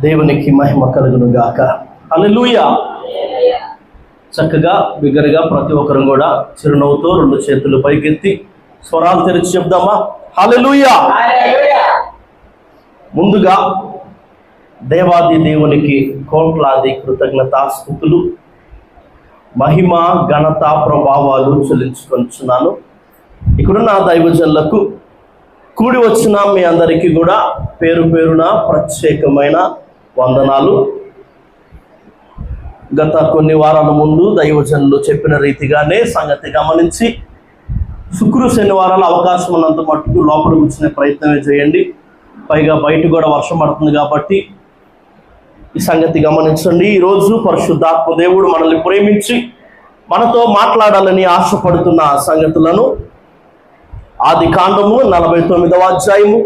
దేవునికి మహిమ కలుగును గాక. హల్లెలూయా. చక్కగా బిగ్గరగా ప్రతి ఒక్కరు కూడా చిరునవ్వుతో రెండు చేతులు పైకెత్తి స్వరాలు తెరిచి చెప్దామా? హల్లెలూయా. ముందుగా దేవాది దేవునికి కోట్లాది కృతజ్ఞతాస్తుతులు, మహిమ ఘనత ప్రభావాలు చెల్లించుకొంచున్నాను. ఇక్కడున్న దైవజనులకు కూడి వచ్చిన మీ అందరికీ కూడా పేరు పేరున ప్రత్యేకమైన వందనాలు. గత కొన్ని వారాల ముందు దైవజనులు చెప్పిన రీతిగానే సంగతి గమనించి శుక్ర శనివారాలు అవకాశం ఉన్నంత మట్టుకు లోపల కూర్చునే ప్రయత్నమే చేయండి. పైగా బయట కూడా వర్షం పడుతుంది కాబట్టి ఈ సంగతి గమనించండి. ఈరోజు పరిశుద్ధాత్మ దేవుడు మనల్ని ప్రేమించి మనతో మాట్లాడాలని ఆశపడుతున్న సంగతులను ఆది కాండము 49వ అధ్యాయము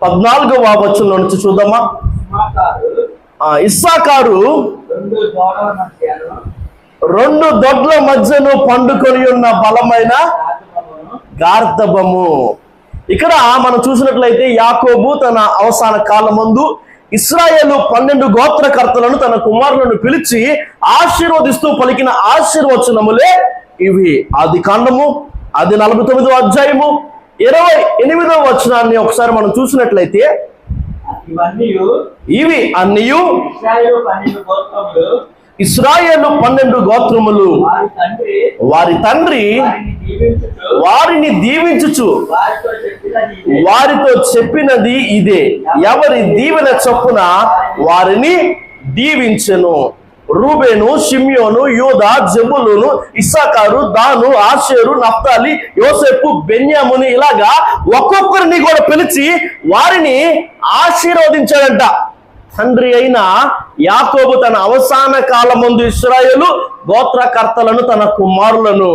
14వ వచనం నుంచి చూద్దామా? ఇస్సాకారు రెండు దొడ్ల మధ్యను పండుకొని ఉన్న బలమైన గార్ధబము. ఇక్కడ మనం చూసినట్లయితే యాకోబు తన అవసాన కాలమందు ఇశ్రాయేలు 12 గోత్రకర్తలను తన కుమారులను పిలిచి ఆశీర్వదిస్తూ పలికిన ఆశీర్వచనములే ఇవి. ఆది కాండము 49వ అధ్యాయము 28వ వచనాన్ని ఒకసారి మనం చూసినట్లయితే ఇవి అన్నియు ఇశ్రాయేలు 12 గోత్రములు వారి తండ్రి వారిని దీవించుచు వారితో చెప్పినది ఇదే, ఎవరి దీవెన చొప్పున వారిని దీవించెను. రూబేను, షిమ్యోను, యూదా, జెబులూను, ఇస్సాకారు, దాను, ఆషేరు, నఫ్తాలి, యోసేపు, బెన్యాముని, ఇలాగా ఒక్కొక్కరిని కూడా పిలిచి వారిని ఆశీర్వదించాడంట. తండ్రి అయిన యాకోబు తన అవసాన కాలమందు ఇశ్రాయేలు గోత్రకర్తలను తన కుమారులను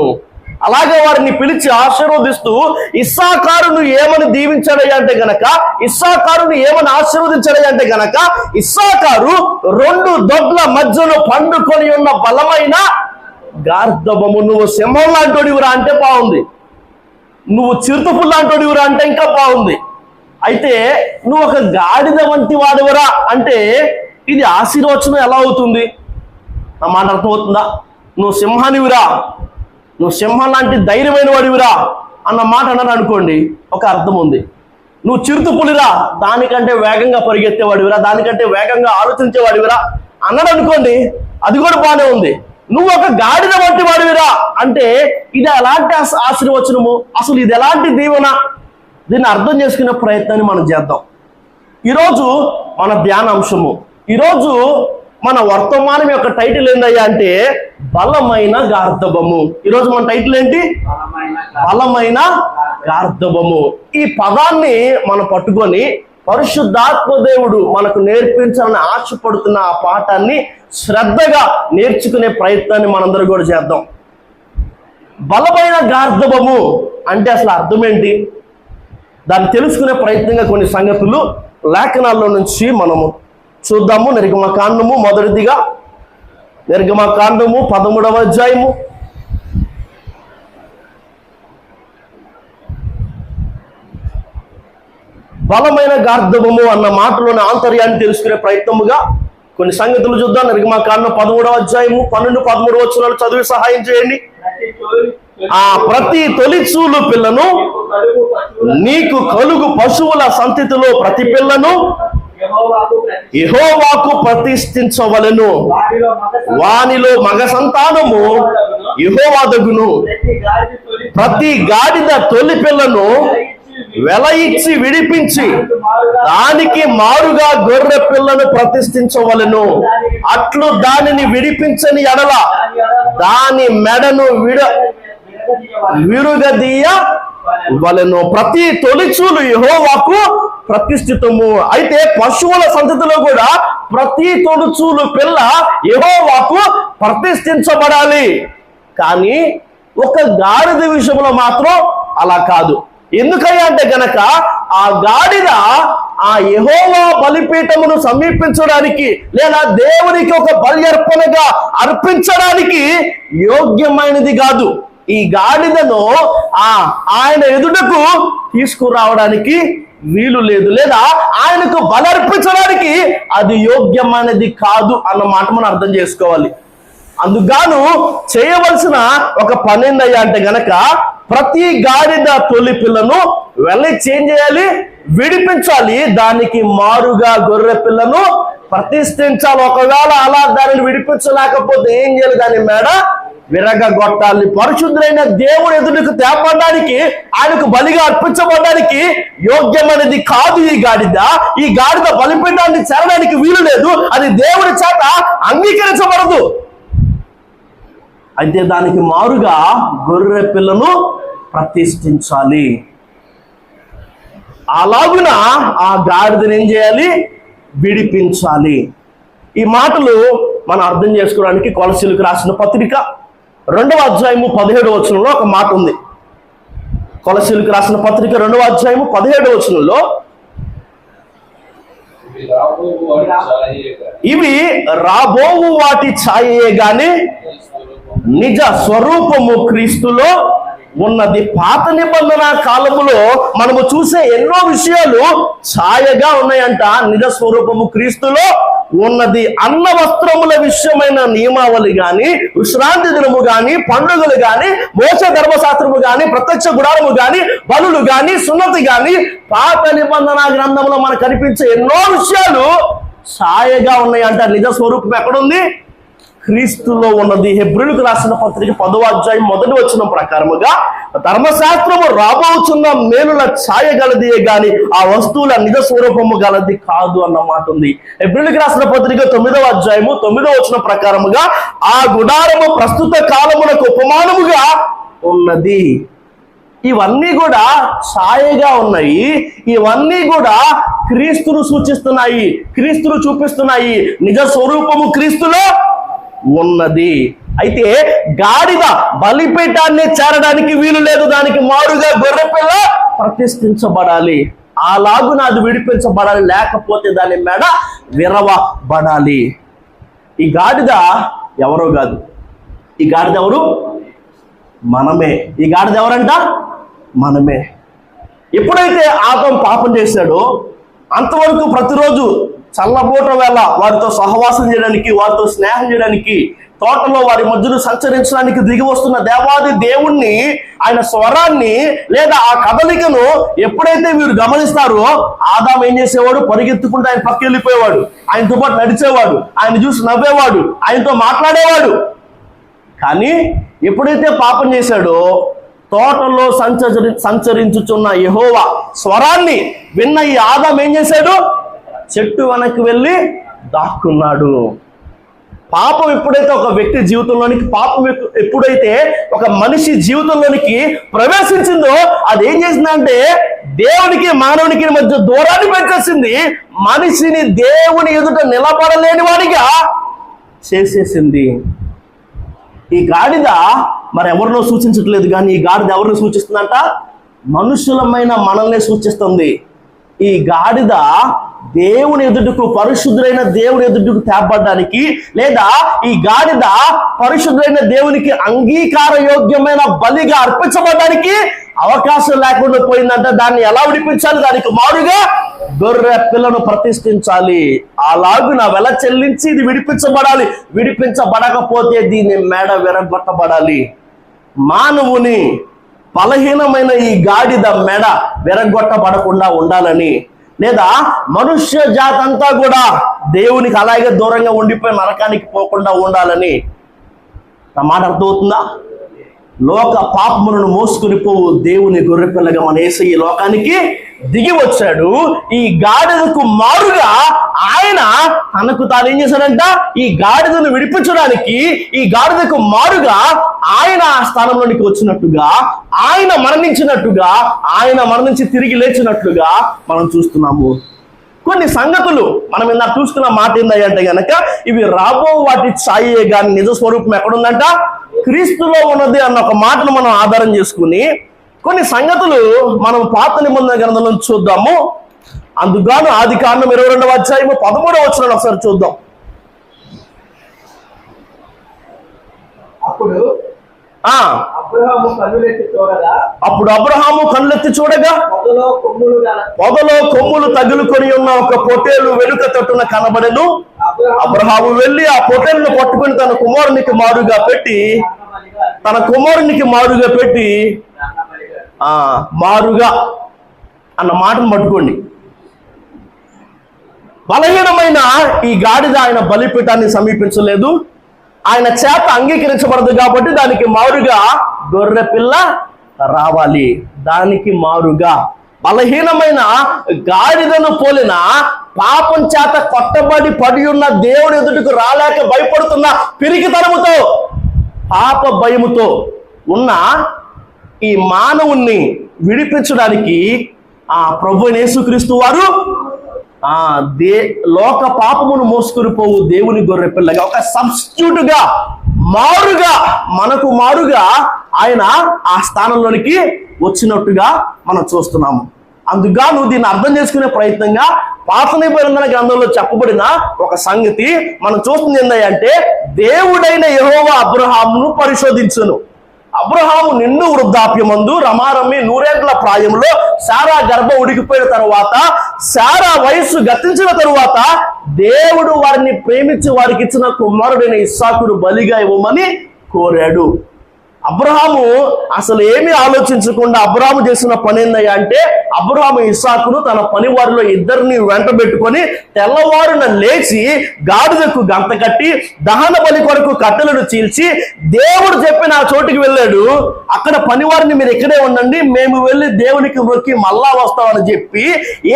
అలాగే వారిని పిలిచి ఆశీర్వదిస్తూ ఇస్సాకారును ఏమని దీవించాడయ్యా అంటే గనక, ఇస్సాకారును ఏమని ఆశీర్వదించాడయ్యా అంటే గనక, ఇస్సాకారు రెండు దొడ్ల మధ్యలో పండుకొని ఉన్న బలమైన గార్ధబము. నువ్వు సింహం లాంటోడివురా అంటే బాగుంది, నువ్వు చిరుతపుల్ లాంటోడివురా అంటే ఇంకా బాగుంది. అయితే నువ్వు ఒక గాడిద వంటి వాడివరా అంటే ఇది ఆశీర్వచనం ఎలా అవుతుంది? నా మాట అర్థమవుతుందా? నువ్వు సింహానివిరా, నువ్వు సింహం లాంటి ధైర్యమైన వాడివిరా అన్న మాట అన్నాను అనుకోండి, ఒక అర్థం ఉంది. నువ్వు చిరుతపులిరా, దానికంటే వేగంగా పరిగెత్తేవాడివిరా, దానికంటే వేగంగా ఆలోచించేవాడివిరా అన్నాడు అనుకోండి, అది కూడా బాగానే ఉంది. నువ్వు ఒక గాడిద వంటి వాడివిరా అంటే ఇది ఎలాంటి ఆశీర్వచనము, అసలు ఇది ఎలాంటి దీవెన? దీన్ని అర్థం చేసుకునే ప్రయత్నాన్ని మనం చేద్దాం. ఈరోజు మన ధ్యానాంశము, ఈరోజు మన వర్తమానం యొక్క టైటిల్ ఏందయ్యా అంటే బలమైన గార్ధబము. ఈరోజు మన టైటిల్ ఏంటి? బలమైన గార్ధబము. ఈ పదాన్ని మనం పట్టుకొని పరిశుద్ధాత్మ దేవుడు మనకు నేర్పించాలని ఆశపడుతున్న ఆ పాఠాన్ని శ్రద్ధగా నేర్చుకునే ప్రయత్నాన్ని మనందరూ కూడా చేద్దాం. బలమైన గార్ధబము అంటే అసలు అర్థం ఏంటి? దాన్ని తెలుసుకునే ప్రయత్నంగా కొన్ని సంగతులు లేఖనాల్లో నుంచి మనము చూద్దాము. నిర్గమకాండము మొదటిదిగా, నిర్గమకాండము 13వ అధ్యాయము 'బలమైన గార్ధబము' అన్న మాటలోని ఆంతర్యాన్ని తెలుసుకునే ప్రయత్నముగా కొన్ని సంగతులు చూద్దాం. నిర్గమకాండం 13వ అధ్యాయము 12-13 వచనాలు చదివి సహాయం చేయండి. ప్రతి తొలిచూలు పిల్లను, నీకు కలుగు పశువుల సంతతిలో ప్రతి పిల్లను యెహోవాకు ప్రతిష్ఠించవలెను. వానిలో మగ సంతానము యెహోవాదగును. ప్రతి గాడిద తొలి పిల్లను వెల ఇచ్చి విడిపించి దానికి మారుగా గొర్రె పిల్లను ప్రతిష్ఠించవలెను. అట్లు దానిని విడిపించని ఎడల దాని మెడను విరుగదీయవలెను. ప్రతి తొలిచూలు యెహోవాకు ప్రతిష్ఠితము. అయితే పశువుల సంతతిలో కూడా ప్రతి తొలిచూలు పిల్ల యెహోవాకు ప్రతిష్ఠించబడాలి. కానీ ఒక గాడిద విషయంలో మాత్రం అలా కాదు. ఎందుకయ్యా అంటే గనక ఆ గాడిద ఆ యెహోవా బలిపీఠమును సమీపించడానికి లేదా దేవునికి ఒక బలి అర్పణగా అర్పించడానికి యోగ్యమైనది కాదు. ఈ గాడిదను ఆయన ఎదుటకు తీసుకురావడానికి వీలు లేదు, లేదా ఆయనకు బలర్పించడానికి అది యోగ్యమైనది కాదు అన్న మాట మనం అర్థం చేసుకోవాలి. అందుకు చేయవలసిన ఒక పని ఏందయ్యా అంటే గనక, ప్రతి గాడిద తొలి పిల్లను వెళ్ళి చేంజ్ చేయాలి, విడిపించాలి. దానికి మారుగా గొర్రె పిల్లను ప్రతిష్ఠించాలి. ఒకవేళ అలా దానిని విడిపించలేకపోతే ఏం చేయాలి? దాని మేడ విరగగొట్టాలి. పరిశుద్ధులైన దేవుడు ఎదుటికి తేపడానికి, ఆయనకు బలిగా అర్పించబడడానికి యోగ్యమైనది కాదు ఈ గాడిద. ఈ గాడిద బలిపీఠాన్ని చేరడానికి వీలు లేదు, అది దేవుడి చేత అంగీకరించబడదు. అయితే దానికి మారుగా గొర్రె పిల్లను ప్రతిష్ఠించాలి. అలాగున ఆ గాడిదని ఏం చేయాలి? విడిపించాలి. ఈ మాటలు మనం అర్థం చేసుకోవడానికి కొలసీలకు రాసిన పత్రిక 2వ అధ్యాయము 17వ వచనంలో ఒక మాట ఉంది. కొలసీలకు రాసిన పత్రిక 2వ అధ్యాయము 17వ వచనంలో, ఇవి రాబోవు వాటి ఛాయయే గాని నిజ స్వరూపము క్రీస్తులో ఉన్నది. పాత నిబంధన కాలములో మనము చూసే ఎన్నో విషయాలు ఛాయగా ఉన్నాయంట. నిజ స్వరూపము క్రీస్తులో ఉన్నది. అన్న వస్త్రముల విషయమైన నియమావళి గాని, విశ్రాంతి దినము గాని, పండుగలు గాని, మోసే ధర్మశాస్త్రము గాని, ప్రత్యక్ష గుడారము గాని, బలులు గాని, సున్నతి గాని, పాత నిబంధన గ్రంథంలో మనకు కనిపించే ఎన్నో విషయాలు ఛాయగా ఉన్నాయంట. నిజ స్వరూపం ఎక్కడుంది? క్రీస్తులో ఉన్నది. హెబ్రీయులకు రాసిన పత్రిక 10వ అధ్యాయం 1వ వచనం ప్రకారముగా, ధర్మశాస్త్రము రాబోచున్న మేలుల ఛాయ గలదియే గాని ఆ వస్తువుల నిజ స్వరూపము గలది కాదు అన్న మాట ఉంది. హెబ్రీయులకు రాసిన పత్రిక 9వ అధ్యాయము 9వ వచనం ప్రకారముగా, ఆ గుడారము ప్రస్తుత కాలమునకు ఉపమానముగా ఉన్నది. ఇవన్నీ కూడా ఛాయగా ఉన్నాయి. ఇవన్నీ కూడా క్రీస్తును సూచిస్తున్నాయి, క్రీస్తును చూపిస్తున్నాయి. నిజ స్వరూపము క్రీస్తులో ఉన్నది. అయితే గాడిద బలిపీఠాన్ని చేరడానికి వీలు లేదు, దానికి మారుగా గొర్రెపిల్ల ప్రతిష్ఠించబడాలి. అలాగున అది విడిపించబడాలి, లేకపోతే దాని మెడ విరవబడాలి. ఈ గాడిద ఎవరో కాదు, ఈ గాడిద ఎవరు? మనమే. ఈ గాడిద ఎవరంట? మనమే. ఎప్పుడైతే ఆదాము పాపం చేశాడో అంతవరకు ప్రతిరోజు చల్లబోట వేళ వారితో సహవాసం చేయడానికి, వారితో స్నేహం చేయడానికి, తోటలో వారి మధ్యలో సంచరించడానికి దిగి వస్తున్న దేవాది దేవుణ్ణి, ఆయన స్వరాన్ని లేదా ఆ కదలికను ఎప్పుడైతే వీరు గమనిస్తారో, ఆదాము ఏం చేసేవాడు? పరిగెత్తుకుంటూ ఆయన పక్కకి వెళ్ళిపోయేవాడు, ఆయనతో పాటు నడిచేవాడు, ఆయన చూసి నవ్వేవాడు, ఆయనతో మాట్లాడేవాడు. కానీ ఎప్పుడైతే పాపం చేశాడో, తోటలో సంచరించుచున్న యెహోవా స్వరాన్ని విన్న ఈ ఆదాము ఏం చేశాడు? చెట్టు వెనక్కి వెళ్ళి దాక్కున్నాడు. పాపం ఎప్పుడైతే ఒక వ్యక్తి జీవితంలోనికి, పాపం ఎప్పుడైతే ఒక మనిషి జీవితంలోనికి ప్రవేశించిందో, అది ఏం చేసిందంటే దేవునికి మానవునికి మధ్య దూరాన్ని పెంచేసింది. మనిషిని దేవుని ఎదుట నిలబడలేని వాడిగా చేసేసింది. ఈ గాడిద మరి ఎవరినో సూచించట్లేదు, కానీ ఈ గాడిద ఎవరిని సూచిస్తుందంట? మనుషులమైన మనల్ని సూచిస్తుంది. ఈ గాడిద దేవుని ఎదుటకు, పరిశుద్ధులైన దేవుని ఎదుటకు తేపడడానికి, లేదా ఈ గాడిద పరిశుద్ధులైన దేవునికి అంగీకార యోగ్యమైన బలిగా అర్పించబడడానికి అవకాశం లేకుండా పోయిందంట. దాన్ని ఎలా విడిపించాలి? దానికి మారుగా గొర్రె పిల్లను ప్రతిష్ఠించాలి. అలాగున వెల చెల్లించి ఇది విడిపించబడాలి. విడిపించబడకపోతే దీని మెడ విరగొట్టబడాలి. మానవుని బలహీనమైన ఈ గాడిద మెడ విరగొట్టబడకుండా ఉండాలని, లేదా మనుష్య జాతంతా కూడా దేవునికి అలాగే దూరంగా ఉండిపోయి నరకానికి పోకుండా ఉండాలని. నా మాట అర్థమవుతుందా? లోక పాపములను మోసుకుని పోవు దేవుని గొర్రెపిల్లగా మన యేసయ్య లోకానికి దిగి వచ్చాడు. ఈ గాడిదకు మారుగా ఆయన తనకు తాను ఏం చేశాడంట? ఈ గాడిదను విడిపించడానికి, ఈ గాడిదకు మారుగా ఆయన ఆ స్థానంలోనికి వచ్చినట్టుగా, ఆయన మరణించినట్టుగా, ఆయన మరణించి తిరిగి లేచినట్లుగా మనం చూస్తున్నాము. కొన్ని సంగతులు మనం ఇందాక చూస్తున్న మాట ఏందంటే గనక, ఇవి రాబో వాటి ఛాయే గాని నిజ స్వరూపం ఎక్కడుందంట? క్రీస్తులో ఉన్నది అన్న ఒక మాటను మనం ఆధారం చేసుకుని కొన్ని సంగతులు మనం పాత నిబంధన గ్రంథంలో చూద్దాము. అందుకు ఆదికాండం 22వ అధ్యాయము 13వ వచనాన్ని ఒకసారి చూద్దాం. అప్పుడు అప్పుడు అబ్రహాము కళ్ళెత్తి చూడగా పొదలో కొమ్ములు తగులుకొని ఉన్న ఒక పొట్టేలు వెనుక తట్టున కనబడెను. అబ్రహాము వెళ్ళి ఆ పొట్టేలును పట్టుకుని తన కుమారునికి మారుగా పెట్టి మారుగా అన్న మాటను పట్టుకోండి. బలహీనమైన ఈ గాడిద ఆయన బలిపీఠాన్ని సమీపించలేదు. ఆయన చేత అంగీకరించబడదు కాబట్టి దానికి మారుగా గొర్రె పిల్ల రావాలి. దానికి మారుగా బలహీనమైన గాడిదను పోలిన పాపం చేత కొట్టబడి పడి ఉన్న దేవుడి ఎదుటకు రాలేక భయపడుతున్న పిరికితనముతో పాప భయముతో ఉన్న ఈ మానవుణ్ణి విడిపించడానికి ఆ ప్రభువైన యేసుక్రీస్తు వారు లోక పాపమును మోసుకుని పోవు దేవుని గొర్రె పిల్లగా ఒక సబ్స్టిట్యూట్గా మనకు మారుగా ఆయన ఆ స్థానంలోనికి వచ్చినట్టుగా మనం చూస్తున్నాము. అందుగా నువ్వు దీన్ని అర్థం చేసుకునే ప్రయత్నంగా పాత నిబంధన గ్రంథంలో చెప్పబడిన ఒక సంగతి మనం చూస్తుంది ఏంటంటే, దేవుడైన యెహోవా అబ్రహామును పరిశోధించును. అబ్రహాము నిండు వృద్ధాప్యమందు రమారమ్మి 100 ఏళ్ల ప్రాయంలో శారా గర్భం ఉడికిపోయిన తరువాత, శారా వయస్సు గతించిన తరువాత దేవుడు వారిని ప్రేమించి వారికి ఇచ్చిన కుమారుడైన ఇస్సాకును బలిగా ఇవ్వమని కోరాడు. అబ్రహాము అసలు ఏమీ ఆలోచించకుండా అబ్రహాము చేసిన పని ఏందయ్యా అంటే, అబ్రహాము ఇస్సాకును తన పని వారిలో ఇద్దరిని వెంట పెట్టుకొని తెల్లవారున లేచి గాడిదకు గంత కట్టి దహన బలి కొరకు కట్టెలను చీల్చి దేవుడు చెప్పిన ఆ చోటుకి వెళ్ళాడు. అక్కడ పనివారిని మీరు ఇక్కడే ఉండండి, మేము వెళ్ళి దేవునికి మొక్కి మళ్ళా వస్తామని చెప్పి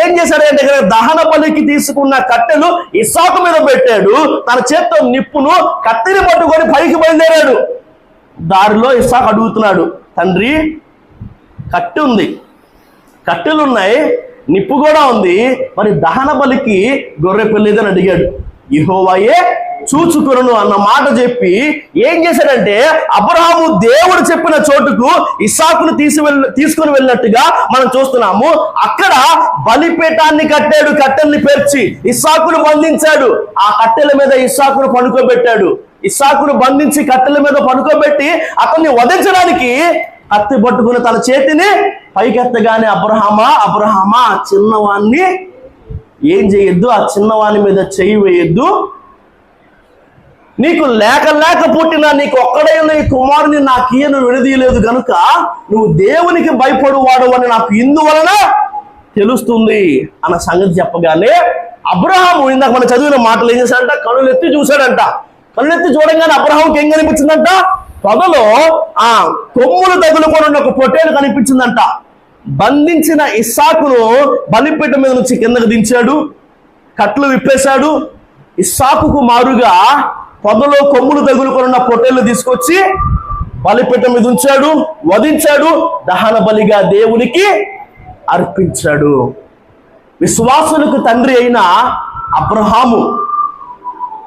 ఏం చేశాడంటే, దహన బలికి తీసుకున్న కట్టెలు ఇస్సాకు మీద పెట్టాడు. తన చేత్తో నిప్పును కత్తిని పట్టుకొని పైకి బయలుదేరాడు. దారిలో ఇస్సాకు అడుగుతున్నాడు, తండ్రి కట్టె ఉంది, కట్టెలు ఉన్నాయి, నిప్పు కూడా ఉంది, మరి దహన బలికి గొర్రె పిల్లేదని అడిగాడు. యెహోవాయే చూచుకొనును అన్న మాట చెప్పి ఏం చేశాడంటే, అబ్రహాము దేవుడు చెప్పిన చోటుకు ఇస్సాకును తీసుకుని వెళ్ళినట్టుగా మనం చూస్తున్నాము. అక్కడ బలిపీఠాన్ని కట్టాడు, కట్టెల్ని పేర్చి ఇస్సాకును బంధించాడు. ఆ కట్టెల మీద ఇస్సాకును పడుకోబెట్టాడు. ఇస్సాకును బంధించి కట్టెల మీద పడుకోబెట్టి అతన్ని వధించడానికి కత్తి పట్టుకుని తన చేతిని పైకెత్తగానే అబ్రహామా ఆ చిన్నవాణ్ణి ఏం చేయొద్దు, ఆ చిన్నవాణి మీద చెయ్యి వేయొద్దు, నీకు లేక పుట్టిన నీకు ఒక్కడైన ఈ కుమారుని నాకు ఈయన విడదీయలేదు కనుక నువ్వు దేవునికి భయపడువాడు అని నాకు ఇందువలన తెలుస్తుంది అన్న సంగతి చెప్పగానే అబ్రహాము ఇందాక మనం చదివిన మాటలు ఏం చేశాడంట, కనులెత్తి చూశాడంట. కళ్ళెత్తి చూడంగానే అబ్రహాంకి ఏం కనిపించిందంట, పొదలో కొమ్ములు తగులుకొని ఒక పొట్టేలు కనిపించిందంట. బంధించిన ఇస్సాకును బలిపీఠం మీద నుంచి కిందకు దించాడు, కట్లు విప్పేశాడు. ఇస్సాకుకు మారుగా పొదలో కొమ్ములు తగులుకొని పొట్టేలు తీసుకొచ్చి బలిపీఠం మీద ఉంచాడు, వధించాడు, దహన బలిగా దేవునికి అర్పించాడు. విశ్వాసులకు తండ్రి అయిన అబ్రహాము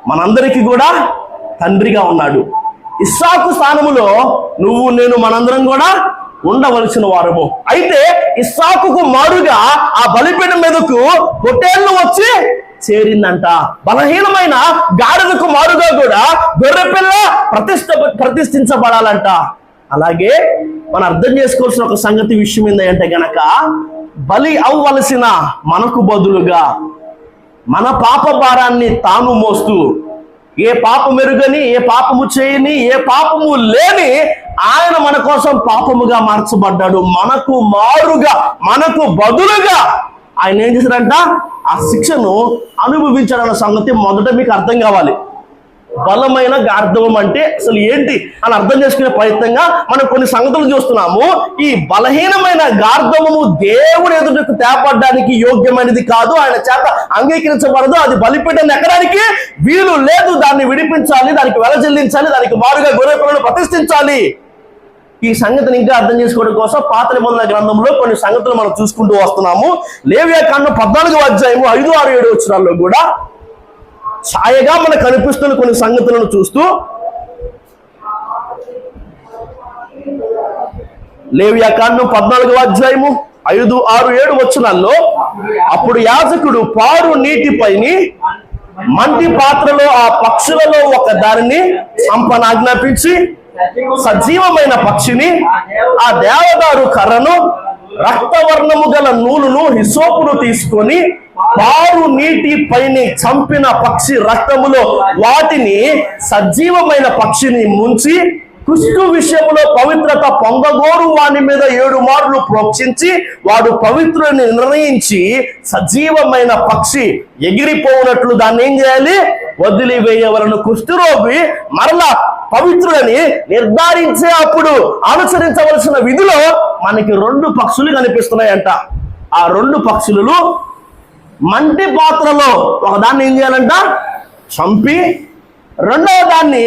మనందరికీ కూడా తండ్రిగా ఉన్నాడు. ఇస్సాకు స్థానములో నువ్వు నేను మనందరం కూడా ఉండవలసిన వారము. అయితే ఇస్సాకుకు మారుగా ఆ బలిపీఠం మీదకు పొట్టేళ్లు వచ్చి చేరిందంట. బలహీనమైన గాడిదకు మారుగా కూడా గొర్రెపిల్ల ప్రతిష్ఠించబడాలంట. అలాగే మనం అర్థం చేసుకోవాల్సిన ఒక సంగతి విషయం ఏంటంటే గనక, బలి అవ్వవలసిన మనకు బదులుగా మన పాప భారాన్ని తాను మోస్తూ, ఏ పాపం ఎరుగని, ఏ పాపము చేయని, ఏ పాపము లేని ఆయన మన కోసం పాపముగా మార్చబడ్డాడు. మనకు మారుగా, మనకు బదులుగా ఆయన ఏం చేశాడంట, ఆ శిక్షను అనుభవించాడన్న సంగతి మొదట మీకు అర్థం కావాలి. బలమైన గార్ధవం అంటే అసలు ఏంటి అని అర్థం చేసుకునే ప్రయత్నంగా మనం కొన్ని సంగతులు చూస్తున్నాము. ఈ బలహీనమైన గార్ధవము దేవుడు ఎదుటకు తేపడ్డానికి యోగ్యమైనది కాదు, ఆయన చేత అంగీకరించబడదు, అది బలిపీఠాన్ని ఎక్కడానికి వీలు లేదు. దాన్ని విడిపించాలి, దానికి వెల చెల్లించాలి, దానికి మారుగా గొర్రె పిల్లను ప్రతిష్ఠించాలి. ఈ సంగతిని ఇంకా అర్థం చేసుకోవడం కోసం పాత నిబంధన గ్రంథంలో కొన్ని సంగతులు మనం చూసుకుంటూ వస్తున్నాము. లేవియాకాండం 14వ అధ్యాయము 5, 6, 7 వచనాల్లో కూడా ఛాయగా మనకు కనిపిస్తున్న కొన్ని సంగతులను చూస్తూ, లేవియాకాండం 14వ అధ్యాయము 5, 6, 7 వచనాల్లో, అప్పుడు యాజకుడు పారు నీటిపైని మంటి పాత్రలో ఆ పక్షులలో ఒక దానిని చంపనాజ్ఞాపించి సజీవమైన పక్షిని, ఆ దేవదారు కర్రను, రక్తవర్ణము గల నూలును, హిసోపును తీసుకొని పారు నీటి పైన చంపిన పక్షి రక్తములో వాటిని సజీవమైన పక్షిని ముంచి కుష్టు విషయంలో పవిత్రత పొందగోరు వాని మీద 7 మార్లు ప్రోక్షించి వాడు పవిత్రుని నిర్ణయించి సజీవమైన పక్షి ఎగిరిపోవునట్లు దాన్ని ఏం చేయాలి? వదిలివేయవలను. కుష్ఠరోగి మరలా పవిత్రులని నిర్ధారించే అప్పుడు అనుసరించవలసిన విధిలో మనకి 2 పక్షులు కనిపిస్తున్నాయంట. ఆ 2 పక్షులు మంటి పాత్రలో ఒకదాన్ని ఏం చేయాలంట? చంపి, రెండవ దాన్ని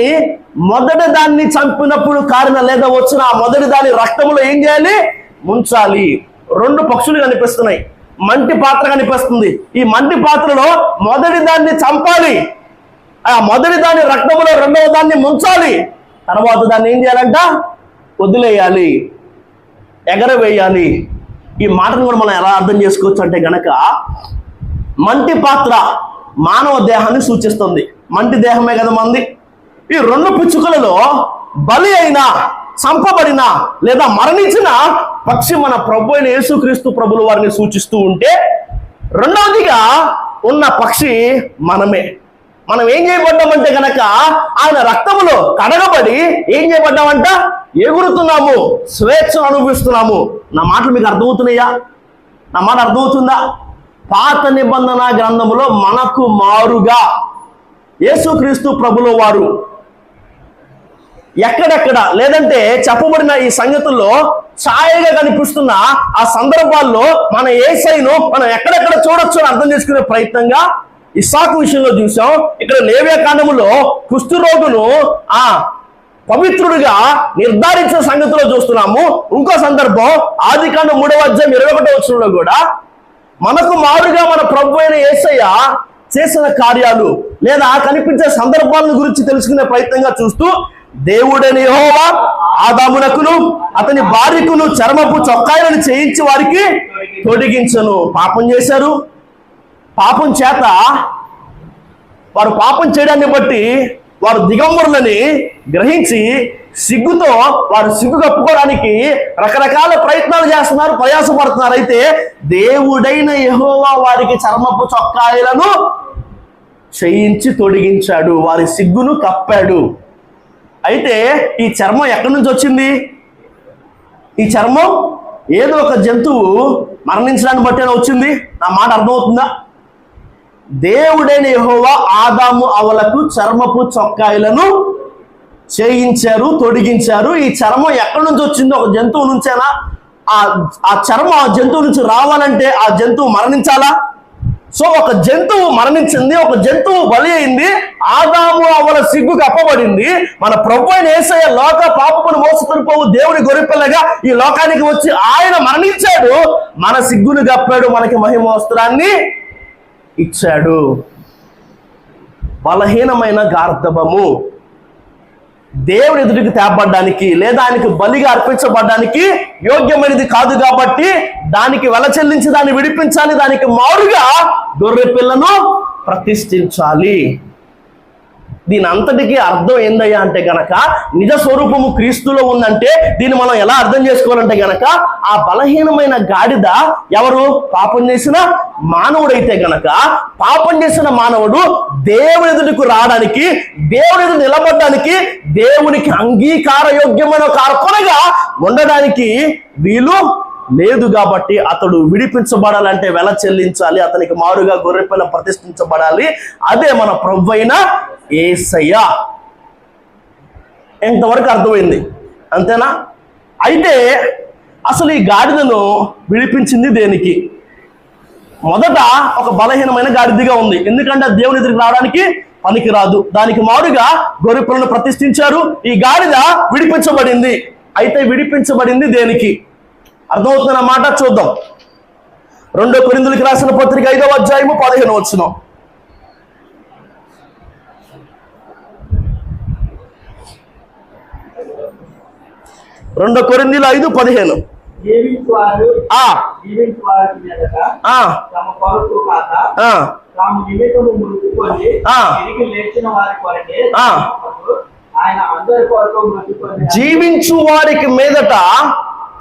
మొదటి దాన్ని చంపినప్పుడు కారిన లేదా వచ్చిన ఆ మొదటి దాని రక్తంలో ఏం చేయాలి? ముంచాలి. 2 పక్షులు కనిపిస్తున్నాయి. మంటి పాత్ర కనిపిస్తుంది. ఈ మంటి పాత్రలో మొదటి దాన్ని చంపాలి, ఆ మొదటి దాని రక్తంలో రెండవ దాన్ని ముంచాలి, తర్వాత దాన్ని ఏం చేయాలంట? వదిలేయాలి, ఎగరవేయాలి. ఈ మాటను కూడా మనం ఎలా అర్థం చేసుకోవచ్చు అంటే గనక, మంటి పాత్ర మానవ దేహాన్ని సూచిస్తుంది. మంటి దేహమే కదా మంది. ఈ 2 పిచ్చుకలలో బలి అయిన, చంపబడిన లేదా మరణించిన పక్షి మన ప్రభు అయిన యేసుక్రీస్తు ప్రభుల వారిని సూచిస్తూ ఉంటే, రెండవదిగా ఉన్న పక్షి మనమే. మనం ఏం చేయబడ్డామంటే గనక ఆయన రక్తములో కడగబడి ఏం చేయబడ్డామంట? ఎగురుతున్నాము, స్వేచ్ఛను అనుభవిస్తున్నాము. నా మాటలు మీకు అర్థమవుతున్నాయా? నా మాట అర్థమవుతుందా? పాత నిబంధన గ్రంథములో మనకు మారుగా యేసుక్రీస్తు ప్రభుల వారు ఎక్కడెక్కడ లేదంటే చెప్పబడిన ఈ సంగతుల్లో ఛాయగా కనిపిస్తున్న ఆ సందర్భాల్లో మన యేసయ్యను మనం ఎక్కడెక్కడ చూడొచ్చు అని అర్థం చేసుకునే ప్రయత్నంగా ఇస్సాకు విషయంలో చూసాం. ఇక్కడ లేవియా కాండములో కుష్ఠరోగును పవిత్రుడిగా నిర్ధారించిన సంగతిలో చూస్తున్నాము. ఇంకో సందర్భం ఆదికాండం 3వ అధ్యాయం 21వ వచనంలో కూడా మనకు మారుగా మన ప్రభు అయిన యేసయ్య చేసిన కార్యాలు లేదా కనిపించే సందర్భాలను గురించి తెలుసుకునే ప్రయత్నంగా చూస్తూ, దేవుడైన యెహోవా ఆదామునకును అతని భార్యకును చర్మపు చొక్కాయలను చేయించి వారికి తొడిగించను. పాపం చేశారు. పాపం చేత వారు పాపం చేయడాన్ని బట్టి వారు దిగంబరులని గ్రహించి సిగ్గుతో వారు సిగ్గు కప్పుకోవడానికి రకరకాల ప్రయత్నాలు చేస్తున్నారు, ప్రయాసపడుతున్నారు. అయితే దేవుడైన యెహోవా వారికి చర్మపు చొక్కాయలను చేయించి తొడిగించాడు, వారి సిగ్గును కప్పాడు. అయితే ఈ చర్మం ఎక్కడి నుంచి వచ్చింది? ఈ చర్మం ఏదో ఒక జంతువు మరణించడాన్ని బట్టి వచ్చింది. నా మాట అర్థమవుతుందా? దేవుడైన యెహోవా ఆదాము అవలకు చర్మపు చొక్కాయలను చేయించారు, తొడిగించారు. ఈ చర్మం ఎక్కడి నుంచి వచ్చిందో? ఒక జంతువు నుంచేనా? ఆ చర్మం ఆ జంతువు నుంచి రావాలంటే ఆ జంతువు మరణించాలా? సో ఒక జంతువు మరణించింది, ఒక జంతువు బలి అయింది, ఆదాము అవల సిగ్గు కప్పబడింది. మన ప్రభు అయిన యేసయ్య లోక పాపమును మోసుకొని పోవు దేవుని గొర్రెపిల్లగా ఈ లోకానికి వచ్చి ఆయన మరణించాడు, మన సిగ్గును కప్పాడు, మనకి మహిమ వస్త్రాన్ని ఇచ్చాడు. బలహీనమైన గార్ధబము దేవుని ఎదుటికి తేపడ్డానికి లేదా ఆయనకి బలిగా అర్పించబడ్డానికి యోగ్యమైనది కాదు కాబట్టి దానికి వెల చెల్లించి దాన్ని విడిపించాలి, దానికి మారుగా గొర్రె పిల్లను ప్రతిష్ఠించాలి. దీని అంతటికీ అర్థం ఏందయ్యా అంటే గనక, నిజ స్వరూపము క్రీస్తులో ఉందంటే దీన్ని మనం ఎలా అర్థం చేసుకోవాలంటే గనక, ఆ బలహీనమైన గాడిద ఎవరు? పాపం చేసిన మానవుడైతే గనక, పాపం చేసిన మానవుడు దేవుని ఎదుటికి రావడానికి, దేవుని ఎదుటి నిలబడడానికి, దేవునికి అంగీకార యోగ్యమైన ఒక అర్పణగా ఉండడానికి వీలు లేదు. కాబట్టి అతడు విడిపించబడాలంటే వెల చెల్లించాలి, అతనికి మారుగా గొర్రెపిల్ల ప్రతిష్ఠించబడాలి. అదే మన ప్రభువైన యేసయ్య. ఎంతవరకు అర్థమైంది? అంతేనా? అయితే అసలు ఈ గాడిదను విడిపించింది దేనికి? మొదట ఒక బలహీనమైన గాడిదగా ఉంది, ఎందుకంటే దేవుని ఎదురుకు రావడానికి పనికిరాదు. దానికి మారుగా గొర్రెపిల్లను ప్రతిష్ఠించారు. ఈ గాడిద విడిపించబడింది. అయితే విడిపించబడింది దేనికి? అర్థమవుతున్న మాట చూద్దాం. 2 కొరింథీయులకు రాసిన పత్రిక 5వ అధ్యాయము 15వ వచనం. 2 కొరింథీయులు 5:15. ఆయన అందరి కొరకు మృతి పొందిన జీవించు వారికి మీదట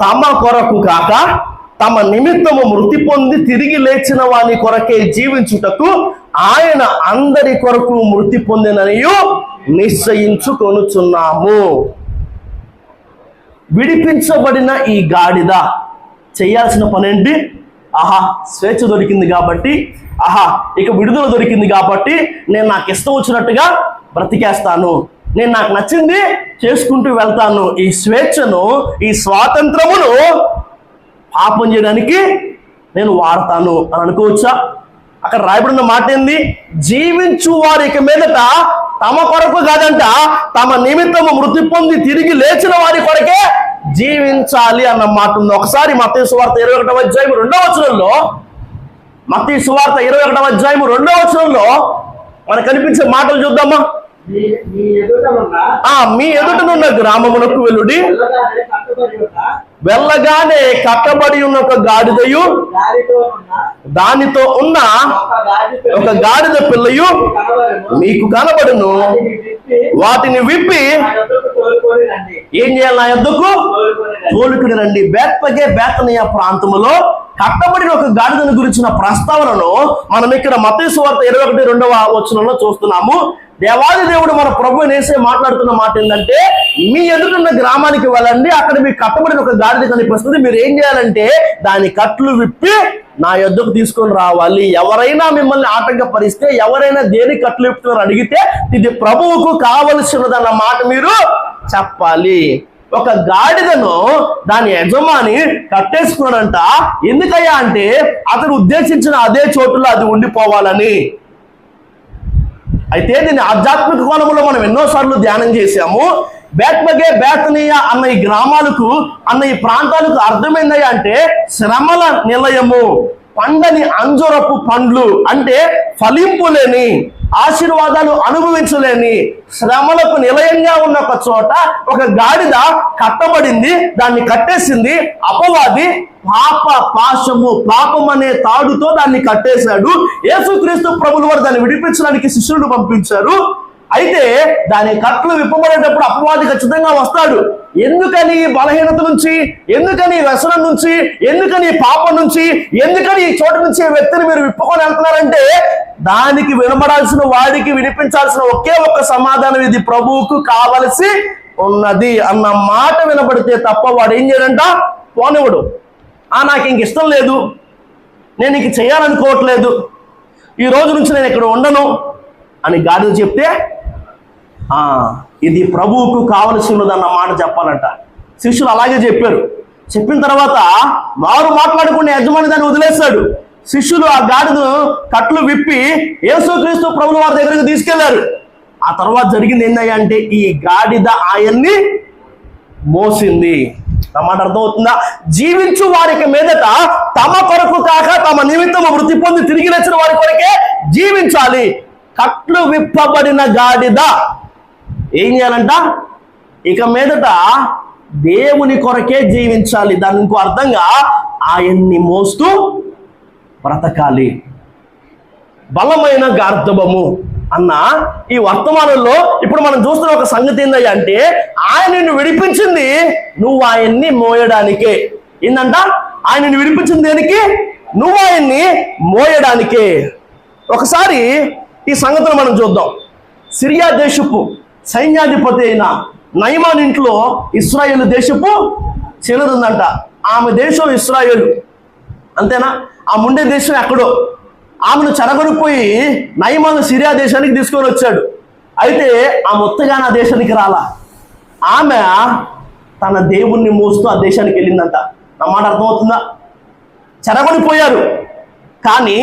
తమ కొరకు కాక తమ నిమిత్తము మృతి పొంది తిరిగి లేచిన వాని కొరకే జీవించుటకు ఆయన అందరి కొరకు మృతి పొందిననియు నిశ్చయించుకొనుచున్నాము. విడిపించబడిన ఈ గాడిద చేయాల్సిన పనేంటి? ఆహా, స్వేచ్ఛ దొరికింది కాబట్టి, ఆహా, ఇక విడుదల దొరికింది కాబట్టి నేను నాకు ఇష్టం వచ్చినట్టుగా బ్రతికేస్తాను, నేను నాకు నచ్చింది చేసుకుంటూ వెళ్తాను. ఈ స్వేచ్ఛను, ఈ స్వాతంత్రమును పాపం చేయడానికి నేను వాడతాను అని అనుకోవచ్చా? అక్కడ రాయబడిన మాట ఏంది? జీవించు వారికి మీదట తమ కొరకు కాదంట, తమ నిమిత్తము మృతి పొంది తిరిగి లేచిన వారి కొరకే జీవించాలి అన్న మాట ఉంది. ఒకసారి మత్తయి సువార్త 21వ అధ్యాయం 2వ వచనంలో, మత్తయి సువార్త 21వ అధ్యాయం 2వ వచనంలో మనకు కనిపించే మాటలు చూద్దామా? మీ ఎదుట ఉన్న మీ ఎదుటనున్న గ్రామమునకు వెలుడి, వెళ్ళగానే కట్టబడి ఉన్న ఒక గాడిదయు దానితో ఉన్న ఒక గాడిద పిల్లయు మీకు కనబడును, వాటిని విప్పి ఏం చేయాలి? నా యొద్దకు తోలుకుని రండి. బేతనియ ప్రాంతములో కట్టబడిన ఒక గాడిదను గురించిన ప్రస్తావనను మనం ఇక్కడ మత్తయి సువార్త 21వ వచనంలో చూస్తున్నాము. దేవాది దేవుడు మన ప్రభు నేసే మాట్లాడుతున్న మాట ఏంటంటే, మీ ఎదురున్న గ్రామానికి వెళ్ళండి, అక్కడ మీకు కట్టబడిన ఒక గాడిద కనిపిస్తుంది, మీరు ఏం చేయాలంటే దాని కట్లు విప్పి నా యొద్దకు తీసుకొని రావాలి. ఎవరైనా మిమ్మల్ని ఆటంకపరిస్తే, ఎవరైనా దేని కట్లు విప్పుతున్నారు అడిగితే ఇది ప్రభువుకు కావలసినదన్న మాట మీరు చెప్పాలి. ఒక గాడిదను దాని యజమాని కట్టేసుకున్నాడంట. ఎందుకయ్యా అంటే అతడు ఉద్దేశించిన అదే చోటులో అది ఉండిపోవాలని. అయితే దీన్ని ఆధ్యాత్మిక కోణంలో మనం ఎన్నోసార్లు ధ్యానం చేశాము. బేతనియ అన్న ఈ గ్రామాలకు, అన్న ఈ ప్రాంతాలకు అర్థమైందయ్యా అంటే శ్రమల నిలయము, పండని అంజురపు పండ్లు అంటే ఫలింపు లేని, ఆశీర్వాదాలు అనుభవించలేని, శ్రమలకు నిలయంగా ఉన్న ఒక చోట ఒక గాడిద కట్టబడింది. దాన్ని కట్టేసింది అపవాది. పాపం అనే తాడుతో దాన్ని కట్టేశాడు. యేసుక్రీస్తు ప్రభువుల వారు దాన్ని విడిపించడానికి శిష్యులను పంపించారు. అయితే దాని కట్లు విప్పబడేటప్పుడు అపవాది ఖచ్చితంగా వస్తాడు. ఎందుకని ఈ బలహీనత నుంచి, ఎందుకని ఈ వ్యసనం నుంచి, ఎందుకని ఈ పాపం నుంచి, ఎందుకని ఈ చోటు నుంచి ఈ వ్యక్తిని మీరు విప్పుకొని వెళ్తున్నారంటే దానికి వినబడాల్సిన, వాడికి వినిపించాల్సిన ఒకే ఒక్క సమాధానం, ఇది ప్రభువుకు కావలసి ఉన్నది అన్న మాట వినబడితే తప్ప వాడు ఏం చేయడంట? పోనివ్వడు. నాకు ఇంక ఇష్టం లేదు, నేను ఇంక చేయాలనుకోవట్లేదు, ఈ రోజు నుంచి నేను ఇక్కడ ఉండను అని గాడిద చెప్తే ఇది ప్రభువుకు కావలసి ఉన్నదన్న మాట చెప్పాలంట. శిష్యులు అలాగే చెప్పారు. చెప్పిన తర్వాత వారు మాట్లాడుకునే యజమాని దాన్ని వదిలేశాడు. శిష్యులు ఆ గాడిదను కట్లు విప్పి యేసుక్రీస్తు ప్రభువుల వారి దగ్గరికి తీసుకెళ్లారు. ఆ తర్వాత జరిగింది ఏంటయ్యా అంటే ఈ గాడిద ఆయన్ని మోసింది. అన్నమాట అర్థమవుతుందా? జీవించు వారికి మీదట తమ కొరకు కాక తమ నిమిత్తము మృతి పొంది తిరిగి లేచిన వారి కొరకే జీవించాలి. కట్లు విప్పబడిన గాడిద ఏం చేయాలంట? ఇక మీదట దేవుని కొరకే జీవించాలి. దాని ఇంకో అర్థంగా ఆయన్ని మోస్తూ బ్రతకాలి. బలమైన గార్ధబము అన్న ఈ వర్తమానంలో ఇప్పుడు మనం చూస్తున్న ఒక సంగతి ఏందయ్యా అంటే ఆయన నిన్ను విడిపించింది నువ్వు ఆయన్ని మోయడానికే. ఏందంట? ఆయనని విడిపించింది దేనికి? నువ్వు ఆయన్ని మోయడానికే. ఒకసారి ఈ సంగతిని మనం చూద్దాం. సిరియా దేశపు సైన్యాధిపతి అయిన నయమాన్ ఇంట్లో ఇశ్రాయేలు దేశపు చెలురుందంట. ఆమె దేశం ఇశ్రాయేలు, అంతేనా? ఆమె ఉండే దేశం ఎక్కడో. ఆమెను చెరగొనిపోయి నయమాను సిరియా దేశానికి తీసుకొని వచ్చాడు. అయితే ఆ మొత్తగా నా దేశానికి రాలా. ఆమె తన దేవుణ్ణి మోస్తూ ఆ దేశానికి వెళ్ళిందంట. నా మాట అర్థమవుతుందా? చెరగొనిపోయారు, కానీ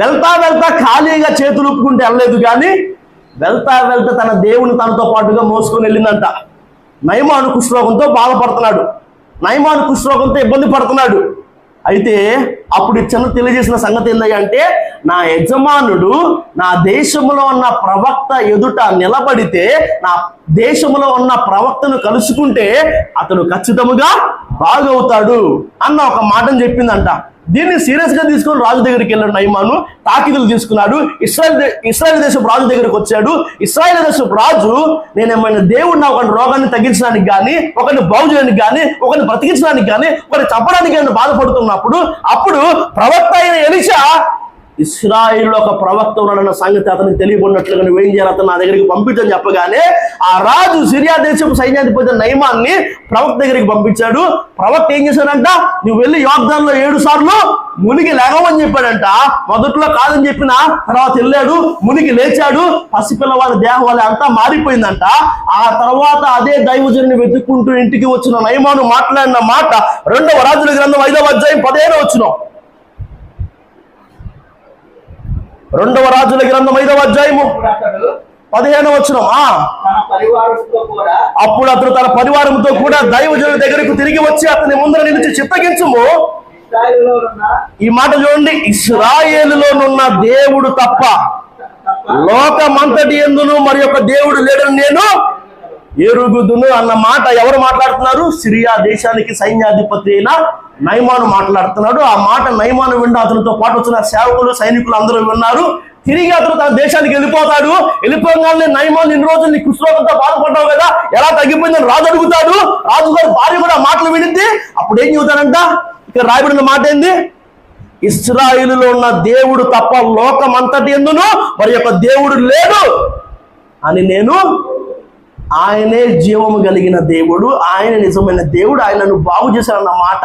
వెళ్తా వెళ్తా ఖాళీగా చేతులు ఊపుకుంటే వెళ్ళలేదు, కానీ వెళ్తా వెళ్తా తన దేవుని తనతో పాటుగా మోసుకొని వెళ్ళిందంట. నయమాను కుష్ఠరోగంతో బాధపడుతున్నాడు, నయమాను కుష్ఠరోగంతో ఇబ్బంది పడుతున్నాడు. అయితే అప్పుడు చిన్న తెలియజేసిన సంగతి ఏంటంటే అంటే నా యజమానుడు నా దేశంలో ఉన్న ప్రవక్త ఎదుట నిలబడితే, నా దేశంలో ఉన్న ప్రవక్తను కలుసుకుంటే అతడు ఖచ్చితంగా బాగవుతాడు అన్న ఒక మాటను చెప్పిందంట. దీన్ని సీరియస్ గా తీసుకొని రాజు దగ్గరికి వెళ్ళాడు నయమాను. తాకిదులు తీసుకున్నాడు. ఇశ్రాయేల్ దేశపు రాజు దగ్గరికి వచ్చాడు. ఇశ్రాయేల్ దేశపు రాజు, నేనేమైనా దేవుడిని ఒకటి రోగాన్ని తగ్గించడానికి కానీ, ఒకరిని బాగు చేయడానికి కానీ, ఒకరిని బ్రతికించడానికి కానీ, ఒకరిని చంపడానికి కానీ బాధపడుతున్నప్పుడు అప్పుడు ప్రవక్త అయిన ఎలీషా, ఇశ్రాయేలులో ఒక ప్రవక్త ఉన్నాడన్న సంగతి అతనికి తెలియబడినట్లుగా నువ్వేం చేయాలి, అతను నా దగ్గరికి పంపించని చెప్పగానే ఆ రాజు సిరియా దేశపు సైన్యాధిపతి నయమాన్ని ప్రవక్త దగ్గరికి పంపించాడు. ప్రవక్త ఏం చేశాడంట, నువ్వు వెళ్ళి యోర్దానులో 7 సార్లు మునిగి లేవని చెప్పాడంట. మొదట్లో కాదని చెప్పిన తర్వాత వెళ్ళాడు, మునిగి లేచాడు. పసిపిల్లవాడి దేహం వల్ల అంతా మారిపోయిందంట. ఆ తర్వాత అదే దైవజనుని వెతుక్కుంటూ ఇంటికి వచ్చిన నయమాను మాట్లాడిన మాట 2వ రాజుల గ్రంథం 5వ అధ్యాయం 15వ వచనం. 2వ రాజుల గ్రంథం 5వ అధ్యాయము అప్పుడు అతడు 15వ వచనం. తన పరివారంతో కూడా అప్పుడు అతను తన పరివారంతో కూడా దైవజనుడి దగ్గరకు తిరిగి వచ్చి అతని ముందర నిలిచి చిత్తగించుము. ఇశ్రాయేలులో ఉన్న ఈ మాట చూడండి, ఇశ్రాయేలులోనున్న దేవుడు తప్ప లోకమంతటి యందును మరి యొక్క దేవుడు లేడని నేను ఎరుగుదును అన్న మాట ఎవరు మాట్లాడుతున్నారు? సిరియా దేశానికి సైన్యాధిపతి అయిన నయమాను మాట్లాడుతున్నాడు. ఆ మాట నయమాను విన్న అతనితో పాటు వచ్చిన సేవకులు, సైనికులు అందరూ విన్నారు. తిరిగి అతను తన దేశానికి వెళ్ళిపోతాడు. వెళ్ళిపోగానే నయమాను ఇన్ని రోజులు నీ కుష్ఠరోగంతో బాధపడ్డావు కదా, ఎలా తగ్గిపోయిందని రాజు అడుగుతాడు. రాజుగారి భార్య కూడా ఆ మాటలు వినిద్ది. అప్పుడు ఏం చెబుతాడంట, ఇక్కడ రాయబడిన మాట ఏంది? ఇశ్రాయేలులో ఉన్న దేవుడు తప్ప లోకమంతటి యందును మరి యొక్క దేవుడు లేడు అని నేను, ఆయనే జీవము కలిగిన దేవుడు, ఆయన నిజమైన దేవుడు, ఆయనను బాగు చేశాడన్న మాట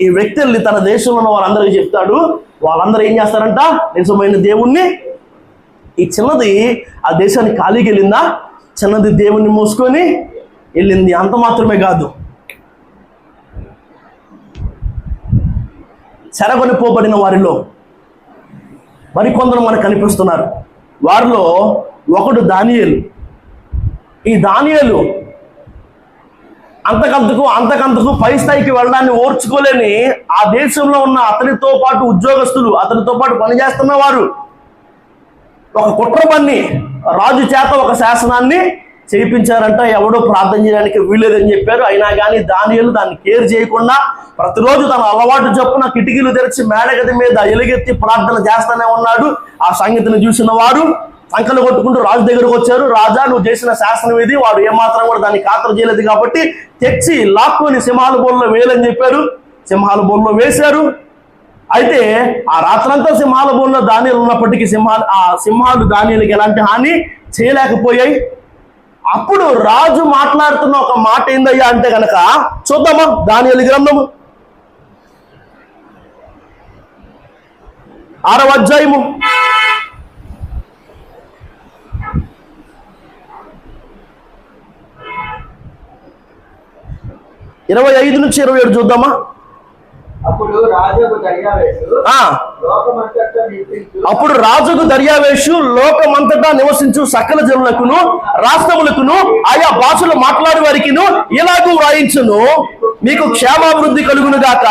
ఈ వ్యక్తి వెళ్ళి తన దేశంలో ఉన్న వాళ్ళందరికీ చెప్తాడు. వాళ్ళందరూ ఏం చేస్తారంట, నిజమైన దేవుణ్ణి. ఈ చిన్నది ఆ దేశానికి ఖాళీకి వెళ్ళిందా? చిన్నది దేవుణ్ణి మోసుకొని వెళ్ళింది. అంత మాత్రమే కాదు, చెరగొనిపోబడిన వారిలో మరికొందరు మనకు కనిపిస్తున్నారు. వారిలో ఒకడు దానియేలు. ఈ దానియేలు అంతకంతకు పై స్థాయికి వెళ్ళడాన్ని ఓర్చుకోలేని ఆ దేశంలో ఉన్న అతనితో పాటు ఉద్యోగస్తులు, అతనితో పాటు పనిచేస్తున్న వారు ఒక కుట్ర పన్ని రాజు చేత ఒక శాసనాన్ని చేయించారంట. ఎవడో ప్రార్థన చేయడానికి వీలేదని చెప్పారు. అయినా కానీ దానియేలు దాన్ని కేర్ చేయకుండా ప్రతిరోజు తన అలవాటు చొప్పున కిటికీలు తెరిచి మేడగది మీద ఎలుగెత్తి ప్రార్థన చేస్తూనే ఉన్నాడు. ఆ సంగతిని చూసిన వారు సంకలు కొట్టుకుంటూ రాజు దగ్గరకు వచ్చారు. రాజా, నువ్వు చేసిన శాసనం ఇది. వాడు ఏమాత్రం కూడా దాన్ని ఖాతరు చేయలేదు కాబట్టి తెచ్చి లాక్కొని సింహాల బోన్లో వేయాలని చెప్పారు. సింహాల బోన్లో వేశారు. అయితే ఆ రాత్రంతా సింహాల బోన్లో దానియేలు ఉన్నప్పటికీ సింహాలు దానియేలుకి ఎలాంటి హాని చేయలేకపోయాయి. అప్పుడు రాజు మాట్లాడుతున్న ఒక మాట ఏందయ్యా అంటే గనక చూద్దామా, దానియేలు గ్రంథము 6వ అధ్యాయము 25 నుంచి 27 చూద్దామా. అప్పుడు రాజుకు దర్యావేషు లోకమంతటా నివసించు సకల జనులకును రాష్ట్రములకును ఆయా భాషలు మాట్లాడే వారికిను ఇలాగూ వ్రాయించును, మీకు క్షేమాభివృద్ధి కలుగును గాక.